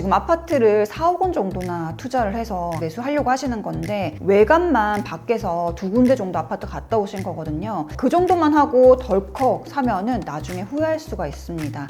지금 아파트를 4억 원 정도나 투자를 해서 매수하려고 하시는 건데 외관만 밖에서 2군데 정도 아파트 갔다 오신 거거든요. 그 정도만 하고 덜컥 사면은 나중에 후회할 수가 있습니다.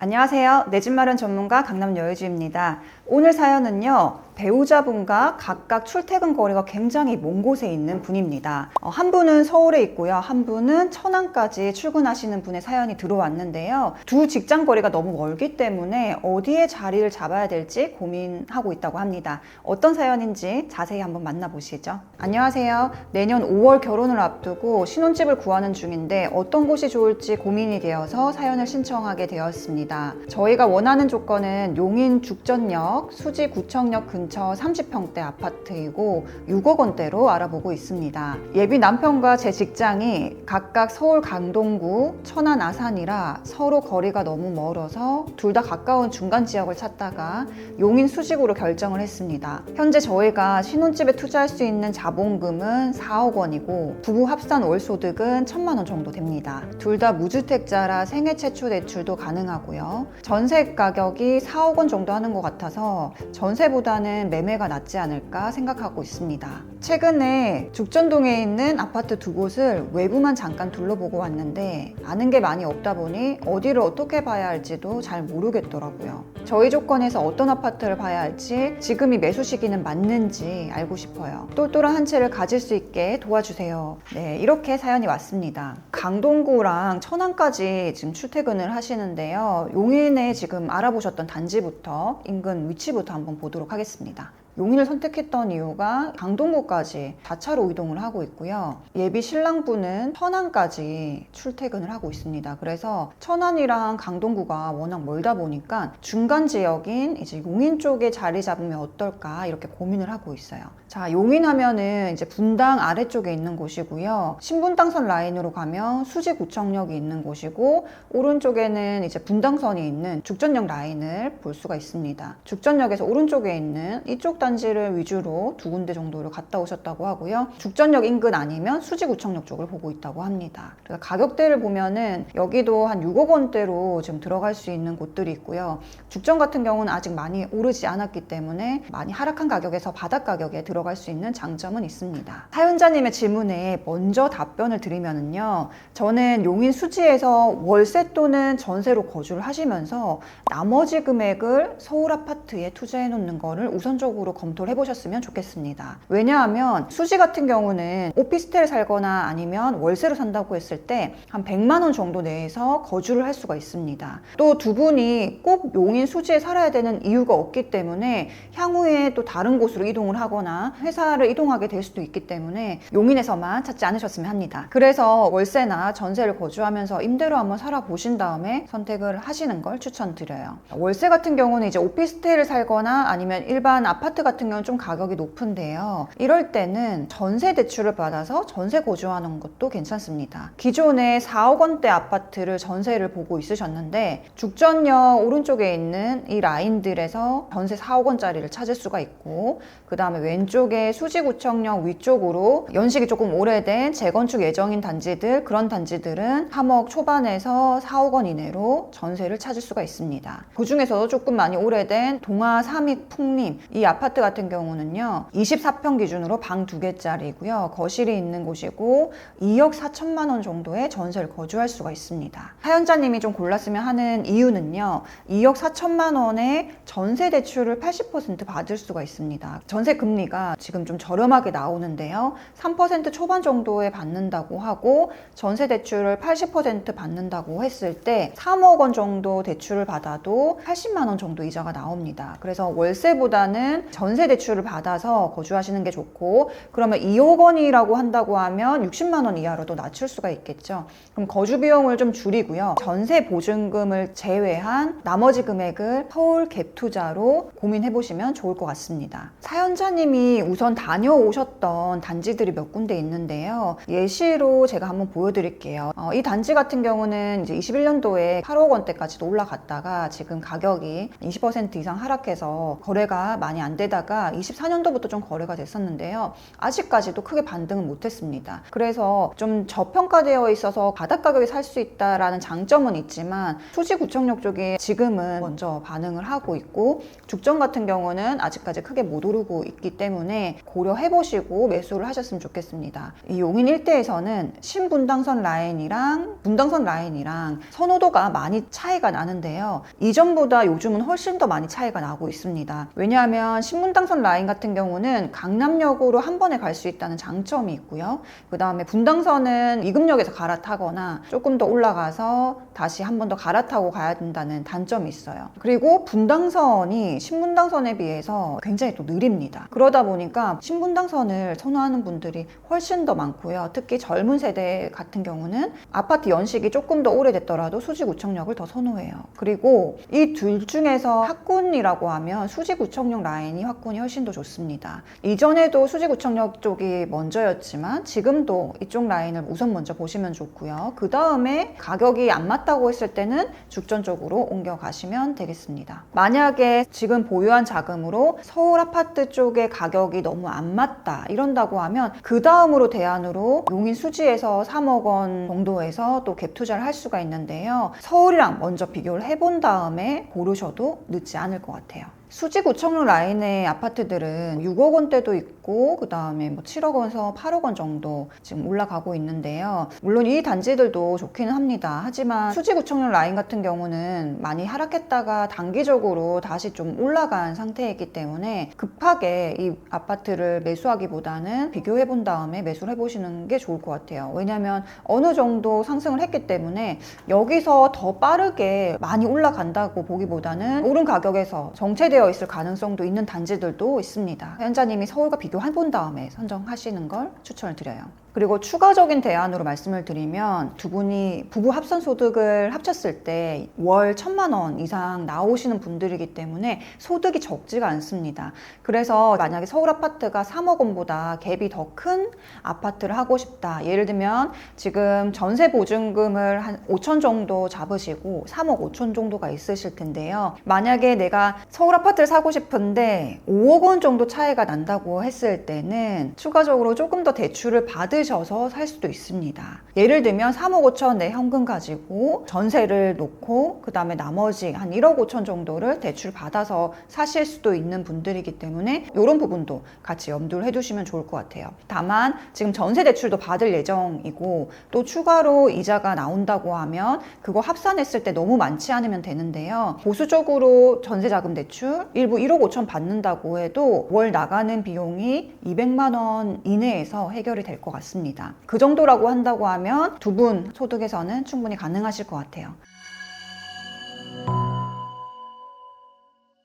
안녕하세요. 내 집 마련 전문가 강남 여유주입니다. 오늘 사연은요, 배우자분과 각각 출퇴근 거리가 굉장히 먼 곳에 있는 분입니다. 한 분은 서울에 있고요, 한 분은 천안까지 출근하시는 분의 사연이 들어왔는데요. 두 직장 거리가 너무 멀기 때문에 어디에 자리를 잡아야 될지 고민하고 있다고 합니다. 어떤 사연인지 자세히 한번 만나보시죠. 안녕하세요. 내년 5월 결혼을 앞두고 신혼집을 구하는 중인데 어떤 곳이 좋을지 고민이 되어서 사연을 신청하게 되었습니다. 저희가 원하는 조건은 용인 죽전역, 수지 구청역 근처 30평대 아파트이고 6억 원대로 알아보고 있습니다. 예비 남편과 제 직장이 각각 서울 강동구, 천안 아산이라 서로 거리가 너무 멀어서 둘 다 가까운 중간 지역을 찾다가 용인 수직으로 결정을 했습니다. 현재 저희가 신혼집에 투자할 수 있는 자본금은 4억 원이고 부부 합산 월소득은 1,000만 원 정도 됩니다. 둘 다 무주택자라 생애 최초 대출도 가능하고요. 전세 가격이 4억 원 정도 하는 것 같아서 전세보다는 매매가 낫지 않을까 생각하고 있습니다. 최근에 죽전동에 있는 아파트 두 곳을 외부만 잠깐 둘러보고 왔는데 아는 게 많이 없다 보니 어디를 어떻게 봐야 할지도 잘 모르겠더라고요. 저희 조건에서 어떤 아파트를 봐야 할지, 지금이 매수 시기는 맞는지 알고 싶어요. 똘똘한 한 채를 가질 수 있게 도와주세요. 네, 이렇게 사연이 왔습니다. 강동구랑 천안까지 지금 출퇴근을 하시는데요. 용인에 지금 알아보셨던 단지부터 인근 위치부터 한번 보도록 하겠습니다. 용인을 선택했던 이유가 강동구까지 4차로 이동을 하고 있고요. 예비 신랑분은 천안까지 출퇴근을 하고 있습니다. 그래서 천안이랑 강동구가 워낙 멀다 보니까 중간 지역인 이제 용인 쪽에 자리 잡으면 어떨까 이렇게 고민을 하고 있어요. 자, 용인 하면은 이제 분당 아래쪽에 있는 곳이고요. 신분당선 라인으로 가면 수지구청역이 있는 곳이고 오른쪽에는 이제 분당선이 있는 죽전역 라인을 볼 수가 있습니다. 죽전역에서 오른쪽에 있는 이쪽 단지를 위주로 2군데 정도를 갔다 오셨다고 하고요. 죽전역 인근 아니면 수지구청역 쪽을 보고 있다고 합니다. 그래서 가격대를 보면은 여기도 한 6억 원대로 지금 들어갈 수 있는 곳들이 있고요. 죽전 같은 경우는 아직 많이 오르지 않았기 때문에 많이 하락한 가격에서 바닥 가격에 들어갈 수 있는 장점은 있습니다. 사연자님의 질문에 먼저 답변을 드리면은요, 저는 용인 수지에서 월세 또는 전세로 거주를 하시면서 나머지 금액을 서울 아파트에 투자해 놓는 거를 우선적으로 검토를 해보셨으면 좋겠습니다. 왜냐하면 수지 같은 경우는 오피스텔 살거나 아니면 월세로 산다고 했을 때 한 100만 원 정도 내에서 거주를 할 수가 있습니다. 또 두 분이 꼭 용인 수지에 살아야 되는 이유가 없기 때문에 향후에 또 다른 곳으로 이동을 하거나 회사를 이동하게 될 수도 있기 때문에 용인에서만 찾지 않으셨으면 합니다. 그래서 월세나 전세를 거주하면서 임대로 한번 살아보신 다음에 선택을 하시는 걸 추천드려요. 월세 같은 경우는 이제 오피스텔을 살거나 아니면 일반 아파트 같은 경우는 좀 가격이 높은데요. 이럴 때는 전세 대출을 받아서 전세 거주하는 것도 괜찮습니다. 기존에 4억 원대 아파트를 전세를 보고 있으셨는데 죽전역 오른쪽에 있는 이 라인들에서 전세 4억 원짜리를 찾을 수가 있고, 그 다음에 왼쪽에 수지구청역 위쪽으로 연식이 조금 오래된 재건축 예정인 단지들, 그런 단지들은 3억 초반에서 4억 원 이내로 전세를 찾을 수가 있습니다. 그 중에서도 조금 많이 오래된 동아 삼익 풍림, 이 아파트 같은 경우는요 24평 기준으로 방 2개짜리고요 거실이 있는 곳이고 2억 4천만 원 정도의 전세를 거주할 수가 있습니다. 사연자님이 좀 골랐으면 하는 이유는요, 2억 4천만 원의 전세 대출을 80% 받을 수가 있습니다. 전세 금리가 지금 좀 저렴하게 나오는데요, 3% 초반 정도에 받는다고 하고 전세 대출을 80% 받는다고 했을 때 3억 원 정도 대출을 받아도 80만 원 정도 이자가 나옵니다. 그래서 월세보다는 전세 대출을 받아서 거주하시는 게 좋고, 그러면 2억 원이라고 한다고 하면 60만 원 이하로도 낮출 수가 있겠죠. 그럼 거주 비용을 좀 줄이고요, 전세 보증금을 제외한 나머지 금액을 서울 갭 투자로 고민해 보시면 좋을 것 같습니다. 사연자님이 우선 다녀오셨던 단지들이 몇 군데 있는데요, 예시로 제가 한번 보여드릴게요. 이 단지 같은 경우는 이제 21년도에 8억 원대까지도 올라갔다가 지금 가격이 20% 이상 하락해서 거래가 많이 안 되는 거래되다가 24년도부터 좀 거래가 됐었는데요. 아직까지도 크게 반등은 못했습니다. 그래서 좀 저평가되어 있어서 바닥 가격에 살 수 있다라는 장점은 있지만 수지구청역 쪽이 지금은 먼저 반응을 하고 있고 죽전 같은 경우는 아직까지 크게 못 오르고 있기 때문에 고려해보시고 매수를 하셨으면 좋겠습니다. 이 용인 일대에서는 신분당선 라인이랑 분당선 라인이랑 선호도가 많이 차이가 나는데요. 이전보다 요즘은 훨씬 더 많이 차이가 나고 있습니다. 왜냐하면 신분당선 라인 같은 경우는 강남역으로 한 번에 갈 수 있다는 장점이 있고요. 그 다음에 분당선은 이금역에서 갈아타거나 조금 더 올라가서 다시 한 번 더 갈아타고 가야 된다는 단점이 있어요. 그리고 분당선이 신분당선에 비해서 굉장히 또 느립니다. 그러다 보니까 신분당선을 선호하는 분들이 훨씬 더 많고요. 특히 젊은 세대 같은 경우는 아파트 연식이 조금 더 오래됐더라도 수지구청역을 더 선호해요. 그리고 이 둘 중에서 학군이라고 하면 수지구청역 라인이 학군이 훨씬 더 좋습니다. 이전에도 수지구청역 쪽이 먼저였지만 지금도 이쪽 라인을 우선 먼저 보시면 좋고요. 그 다음에 가격이 안 맞다고 했을 때는 죽전 쪽으로 옮겨가시면 되겠습니다. 만약에 지금 보유한 자금으로 서울 아파트 쪽의 가격이 너무 안 맞다 이런다고 하면 그 다음으로 대안으로 용인 수지에서 3억 원 정도에서 또 갭 투자를 할 수가 있는데요. 서울이랑 먼저 비교를 해본 다음에 고르셔도 늦지 않을 것 같아요. 수지구청역 라인의 아파트들은 6억 원대도 있고 그 다음에 뭐 7억 원에서 8억 원 정도 지금 올라가고 있는데요. 물론 이 단지들도 좋기는 합니다. 하지만 수지구청역 라인 같은 경우는 많이 하락했다가 단기적으로 다시 좀 올라간 상태이기 때문에 급하게 이 아파트를 매수하기보다는 비교해 본 다음에 매수를 해보시는 게 좋을 것 같아요. 왜냐하면 어느 정도 상승을 했기 때문에 여기서 더 빠르게 많이 올라간다고 보기보다는 오른 가격에서 정체되어 있을 가능성도 있는 단지들도 있습니다. 현자님이 서울과 비교해 본 다음에 선정하시는 걸 추천을 드려요. 그리고 추가적인 대안으로 말씀을 드리면 두 분이 부부 합산 소득을 합쳤을 때 월 1,000만 원 이상 나오시는 분들이기 때문에 소득이 적지가 않습니다. 그래서 만약에 서울 아파트가 3억 원보다 갭이 더 큰 아파트를 하고 싶다. 예를 들면 지금 전세 보증금을 한 5천 정도 잡으시고 3억 5천 정도가 있으실 텐데요. 만약에 내가 서울 아파트를 사고 싶은데 5억 원 정도 차이가 난다고 했을 때는 추가적으로 조금 더 대출을 받으셔서 살 수도 있습니다. 예를 들면 3억 5천 내 현금 가지고 전세를 놓고 그 다음에 나머지 한 1억 5천 정도를 대출 받아서 사실 수도 있는 분들이기 때문에 이런 부분도 같이 염두를 해두시면 좋을 것 같아요. 다만 지금 전세 대출도 받을 예정이고 또 추가로 이자가 나온다고 하면 그거 합산했을 때 너무 많지 않으면 되는데요. 보수적으로 전세자금 대출 일부 1억 5천 받는다고 해도 월 나가는 비용이 200만 원 이내에서 해결이 될 것 같습니다. 그 정도라고 한다고 하면 두 분 소득에서는 충분히 가능하실 것 같아요.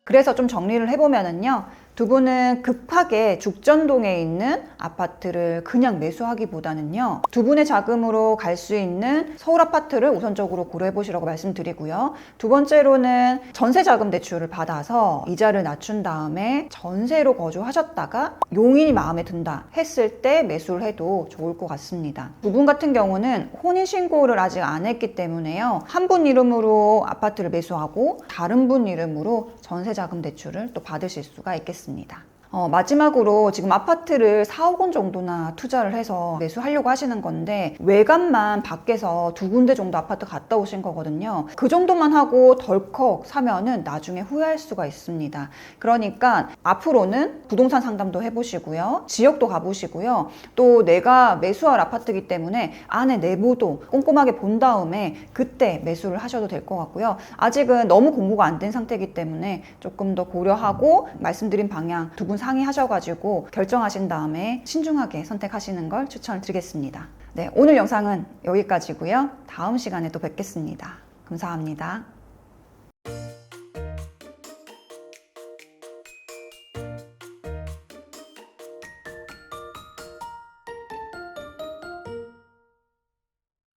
그래서 좀 정리를 해보면은요. 두 분은 급하게 죽전동에 있는 아파트를 그냥 매수하기보다는요. 두 분의 자금으로 갈 수 있는 서울 아파트를 우선적으로 고려해 보시라고 말씀드리고요. 두 번째로는 전세 자금 대출을 받아서 이자를 낮춘 다음에 전세로 거주하셨다가 용인이 마음에 든다 했을 때 매수를 해도 좋을 것 같습니다. 두 분 같은 경우는 혼인신고를 아직 안 했기 때문에요. 한 분 이름으로 아파트를 매수하고 다른 분 이름으로 전세 자금 대출을 또 받으실 수가 있겠습니다. 마지막으로 지금 아파트를 4억 원 정도나 투자를 해서 매수하려고 하시는 건데 외관만 밖에서 두 군데 정도 아파트 갔다 오신 거거든요. 그 정도만 하고 덜컥 사면은 나중에 후회할 수가 있습니다. 그러니까 앞으로는 부동산 상담도 해보시고요. 지역도 가보시고요. 또 내가 매수할 아파트이기 때문에 안에 내부도 꼼꼼하게 본 다음에 그때 매수를 하셔도 될 것 같고요. 아직은 너무 공부가 안 된 상태이기 때문에 조금 더 고려하고 말씀드린 방향 두 분 상의하셔가지고 결정하신 다음에 신중하게 선택하시는 걸 추천을 드리겠습니다. 네, 오늘 영상은 여기까지고요. 다음 시간에 또 뵙겠습니다. 감사합니다.